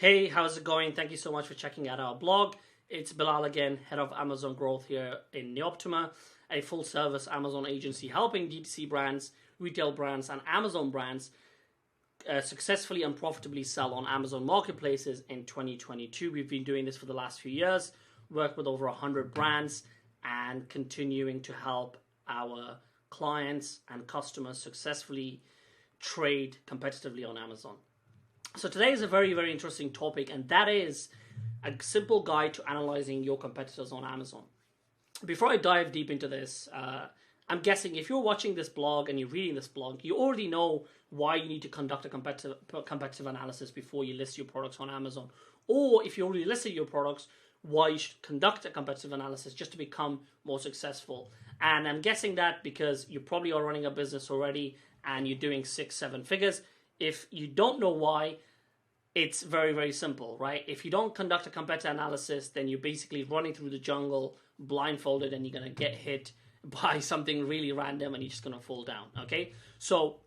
Hey, how's it going? Thank you so much for checking out our blog. It's Bilal again, head of Amazon growth here in Neoptima, a full service Amazon agency helping D2C brands, retail brands, and Amazon brands successfully and profitably sell on Amazon marketplaces in 2022. We've been doing this for the last few years, worked with over 100 brands, and continuing to help our clients and customers successfully trade competitively on Amazon. So today is a very, very interesting topic, and that is a simple guide to analyzing your competitors on Amazon. Before I dive deep into this, I'm guessing if you're watching this blog and you're reading this blog, you already know why you need to conduct a competitive analysis before you list your products on Amazon. Or if you already listed your products, why you should conduct a competitive analysis just to become more successful. And I'm guessing that because you probably are running a business already and you're doing 6-7 figures. If you don't know why, it's very, very simple, right? If you don't conduct a competitor analysis, then you're basically running through the jungle blindfolded and you're going to get hit by something really random and you're just going to fall down, okay? So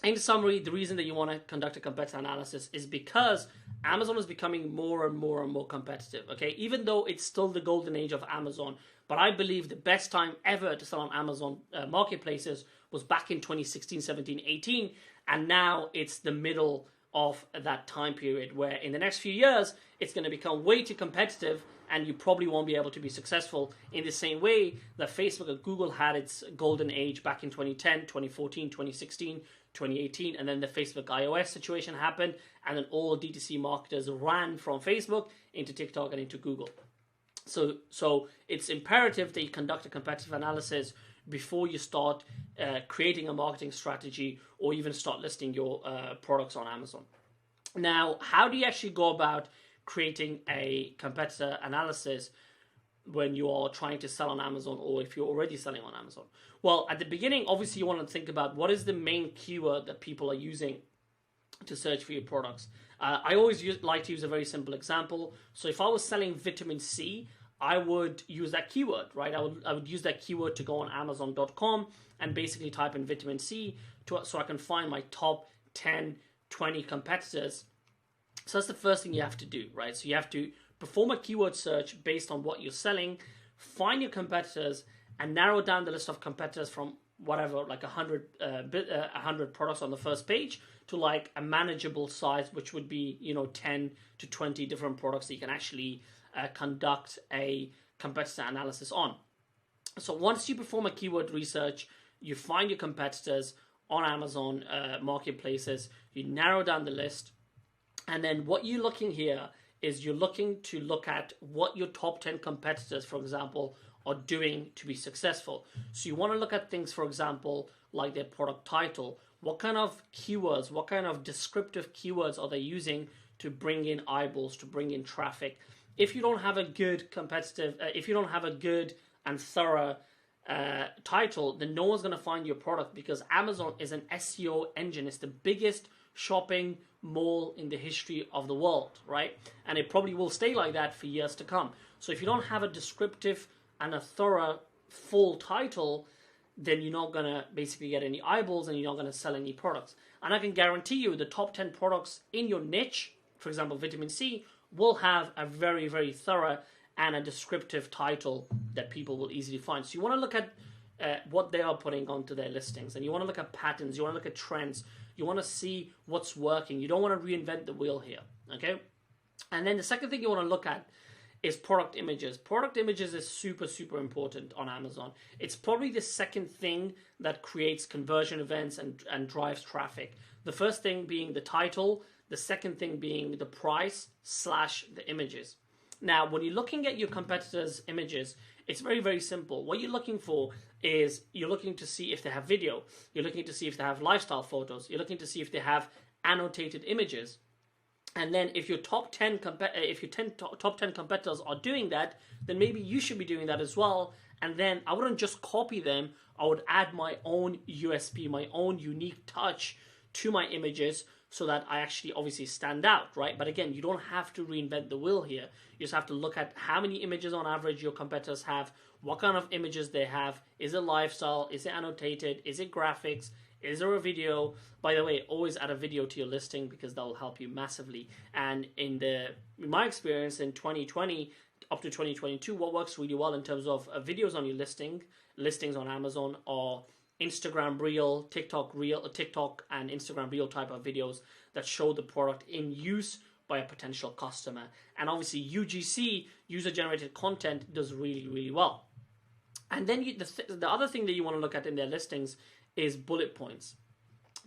in summary, the reason that you want to conduct a competitor analysis is because Amazon is becoming more and more and more competitive, okay? Even though it's still the golden age of Amazon, but I believe the best time ever to sell on Amazon marketplaces was back in 2016, 17, 18, and now it's the middle of that time period where in the next few years, it's going to become way too competitive and you probably won't be able to be successful in the same way that Facebook and Google had its golden age back in 2010, 2014, 2016, 2018, and then the Facebook iOS situation happened, and then all D2C marketers ran from Facebook into TikTok and into Google. So it's imperative that you conduct a competitive analysis before you start creating a marketing strategy or even start listing your products on Amazon. Now, how do you actually go about creating a competitor analysis when you are trying to sell on Amazon or if you're already selling on Amazon? Well, at the beginning, obviously you want to think about what is the main keyword that people are using to search for your products. I always like to use a very simple example. So if I was selling vitamin C, I would use that keyword, right? I would use that keyword to go on Amazon.com and basically type in vitamin C so I can find my top 10, 20 competitors. So that's the first thing you have to do, right? So you have to perform a keyword search based on what you're selling, find your competitors, and narrow down the list of competitors from whatever, like 100 products on the first page to like a manageable size, which would be, 10 to 20 different products that you can actually conduct a competitor analysis on. So once you perform a keyword research, you find your competitors on Amazon marketplaces, you narrow down the list, and then what you're looking here is you're looking to look at what your top 10 competitors, for example, are doing to be successful. So you want to look at things, for example, like their product title. What kind of keywords, what kind of descriptive keywords are they using to bring in eyeballs, to bring in traffic? If you don't have a good if you don't have a good and thorough title, then no one's going to find your product because Amazon is an SEO engine. It's the biggest shopping mall in the history of the world, right? And it probably will stay like that for years to come. So if you don't have a descriptive and a thorough full title, then you're not going to basically get any eyeballs and you're not going to sell any products. And I can guarantee you the top 10 products in your niche, for example, vitamin C, will have a very, very thorough and a descriptive title that people will easily find. So you want to look at what they are putting onto their listings, and you want to look at patterns, you want to look at trends, you want to see what's working. You don't want to reinvent the wheel here, okay? And then the second thing you want to look at is product images. Product images is super, super important on Amazon. It's probably the second thing that creates conversion events and drives traffic. The first thing being the title, the second thing being the price / the images. Now, when you're looking at your competitors' images, it's very, very simple. What you're looking for is you're looking to see if they have video. You're looking to see if they have lifestyle photos. You're looking to see if they have annotated images. And then if your top 10 competitors are doing that, then maybe you should be doing that as well. And then I wouldn't just copy them. I would add my own USP, my own unique touch to my images so that I actually obviously stand out, right? But again, you don't have to reinvent the wheel here. You just have to look at how many images on average your competitors have, what kind of images they have. Is it lifestyle? Is it annotated? Is it graphics? Is there a video? By the way, always add a video to your listing because that will help you massively. And in my experience in 2020 up to 2022, what works really well in terms of videos on your listings on Amazon are Instagram Reel, TikTok and Instagram Reel type of videos that show the product in use by a potential customer. And obviously UGC, user generated content, does really, really well. And then the other thing that you want to look at in their listings is bullet points.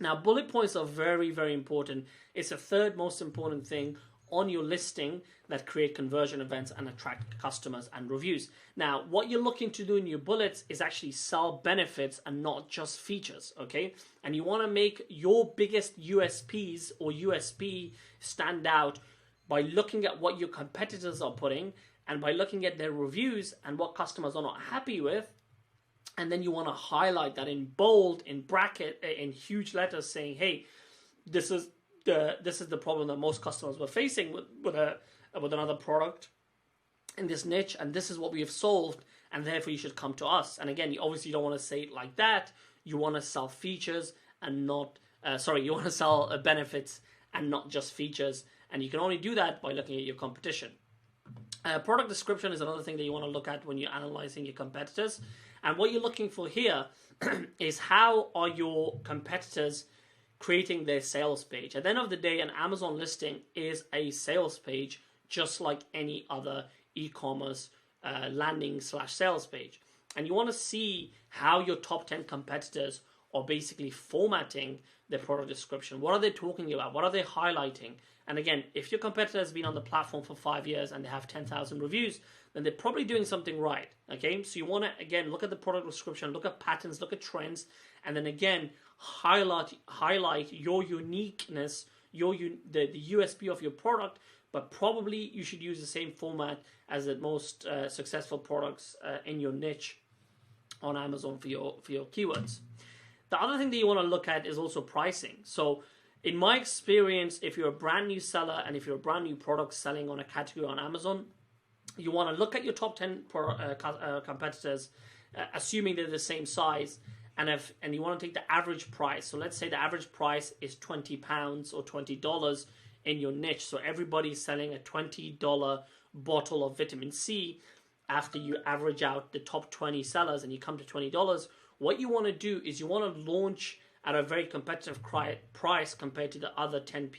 Now, bullet points are very, very important. It's the third most important thing on your listing that create conversion events and attract customers and reviews. Now, what you're looking to do in your bullets is actually sell benefits and not just features, okay? And you want to make your biggest USPs or USP stand out by looking at what your competitors are putting and by looking at their reviews and what customers are not happy with. And then you want to highlight that in bold, in bracket, in huge letters saying, hey, this is the problem that most customers were facing with another product in this niche, and this is what we have solved, and therefore you should come to us. And again, you obviously don't want to say it like that. You want to sell features and not, you want to sell benefits and not just features. And you can only do that by looking at your competition. Product description is another thing that you want to look at when you're analyzing your competitors. And what you're looking for here is how are your competitors creating their sales page. At the end of the day, an Amazon listing is a sales page just like any other e-commerce landing/sales page. And you want to see how your top 10 competitors are basically formatting their product description. What are they talking about? What are they highlighting? And again, if your competitor has been on the platform for 5 years and they have 10,000 reviews, then they're probably doing something right, okay? So you want to, again, look at the product description, look at patterns, look at trends, and then again, highlight your uniqueness, the USP of your product, but probably you should use the same format as the most successful products in your niche on Amazon for your keywords. The other thing that you want to look at is also pricing. So in my experience, if you're a brand new seller and if you're a brand new product selling on a category on Amazon, you want to look at your top 10 competitors, assuming they're the same size, and you want to take the average price. So let's say the average price is £20 or $20 in your niche. So everybody's selling a $20 bottle of vitamin C. After you average out the top 20 sellers and you come to $20, what you want to do is you want to launch at a very competitive price compared to the other 10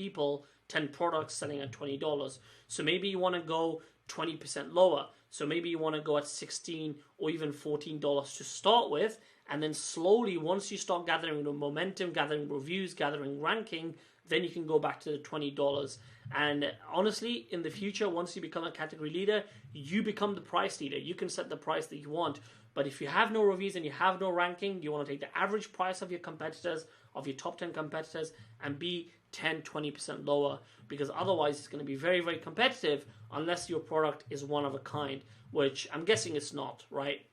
products selling at $20. So maybe you want to go 20% lower. So maybe you want to go at $16 or even $14 to start with, and then slowly, once you start gathering the momentum, gathering reviews, gathering ranking, then you can go back to the $20. And honestly, in the future, once you become a category leader, you become the price leader. You can set the price that you want. But if you have no reviews and you have no ranking, you want to take the average price of your competitors, of your top 10 competitors, and be 10, 20% lower, because otherwise it's going to be very, very competitive unless your product is one of a kind, which I'm guessing it's not, right?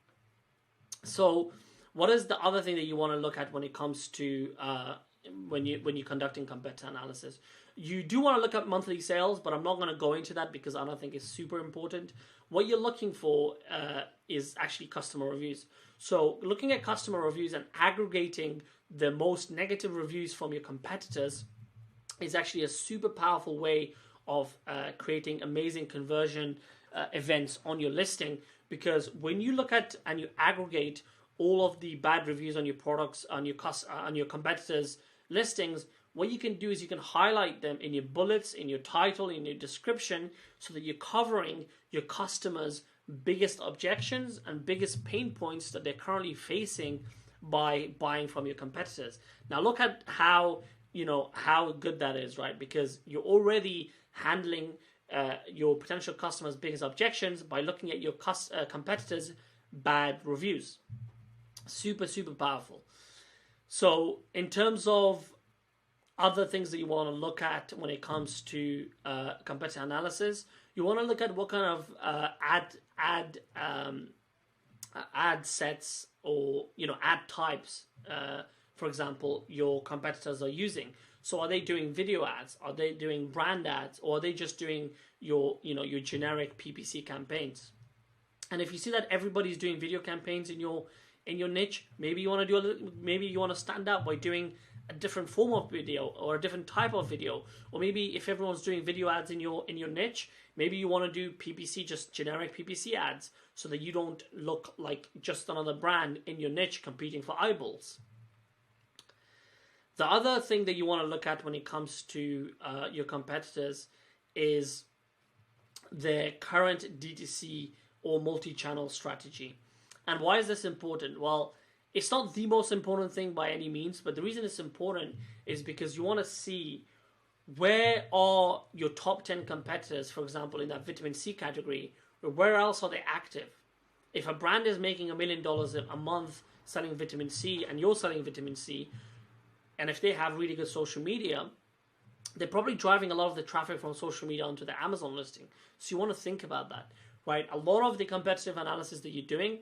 So what is the other thing that you want to look at when it comes to when you're conducting competitor analysis? You do want to look at monthly sales, but I'm not going to go into that because I don't think it's super important. What you're looking for is actually customer reviews. So looking at customer reviews and aggregating the most negative reviews from your competitors is actually a super powerful way of creating amazing conversion events on your listing, because when you look at and you aggregate all of the bad reviews on your products, on your competitors' listings, what you can do is you can highlight them in your bullets, in your title, in your description, so that you're covering your customers' biggest objections and biggest pain points that they're currently facing by buying from your competitors. Now look at how good that is, right? Because you're already handling your potential customers' biggest objections by looking at your competitors' bad reviews. Super, super powerful. So in terms of other things that you want to look at when it comes to competitor analysis, you want to look at what kind of ad sets or ad types, for example, your competitors are using. So are they doing video ads? Are they doing brand ads? Or are they just doing your generic PPC campaigns? And if you see that everybody's doing video campaigns in your in your niche. Maybe you want to maybe you want to stand out by doing a different form of video or a different type of video. Or maybe if everyone's doing video ads in your niche, maybe you want to do PPC, just generic PPC ads, so that you don't look like just another brand in your niche competing for eyeballs. The other thing that you want to look at when it comes to your competitors is their current DTC or multi-channel strategy. And why is this important? Well, it's not the most important thing by any means, but the reason it's important is because you want to see where are your top 10 competitors, for example, in that vitamin C category, or where else are they active? If a brand is making $1 million a month selling vitamin C and you're selling vitamin C, and if they have really good social media, they're probably driving a lot of the traffic from social media onto the Amazon listing. So you want to think about that, right? A lot of the competitive analysis that you're doing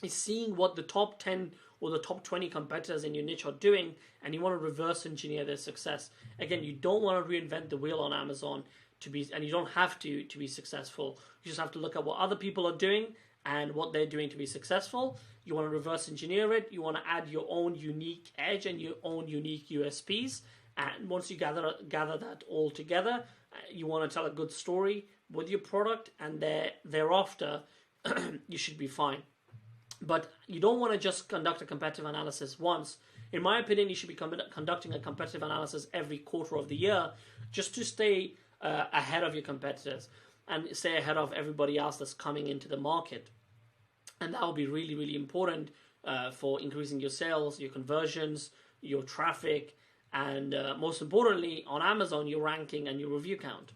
is seeing what the top 10 or the top 20 competitors in your niche are doing, and you want to reverse engineer their success. Again, you don't want to reinvent the wheel on Amazon and you don't have to be successful. You just have to look at what other people are doing and what they're doing to be successful. You want to reverse engineer it. You want to add your own unique edge and your own unique USPs. And once you gather that all together, you want to tell a good story with your product, and thereafter, you should be fine. But you don't want to just conduct a competitive analysis once. In my opinion, you should be conducting a competitive analysis every quarter of the year, just to stay ahead of your competitors and stay ahead of everybody else that's coming into the market. And that will be really, really important for increasing your sales, your conversions, your traffic, and most importantly, on Amazon, your ranking and your review count.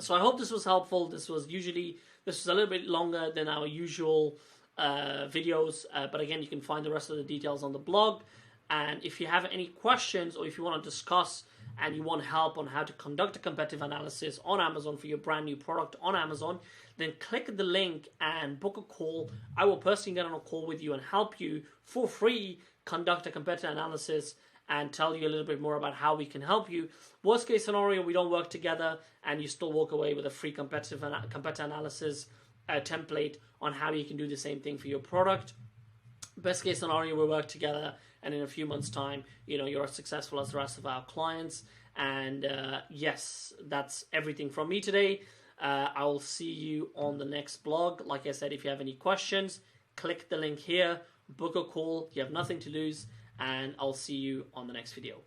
So I hope this was helpful. This was a little bit longer than our usual videos, but again, you can find the rest of the details on the blog. And if you have any questions, or if you want to discuss and you want help on how to conduct a competitive analysis on Amazon for your brand new product on Amazon, then click the link and book a call. I will personally get on a call with you and help you for free conduct a competitive analysis and tell you a little bit more about how we can help you. Worst case scenario, we don't work together and you still walk away with a free competitive analysis template on how you can do the same thing for your product. Best case scenario, we work together, and in a few months' time, you're as successful as the rest of our clients. And yes, that's everything from me today. I will see you on the next blog. Like I said, if you have any questions, click the link here, book a call. You have nothing to lose, and I'll see you on the next video.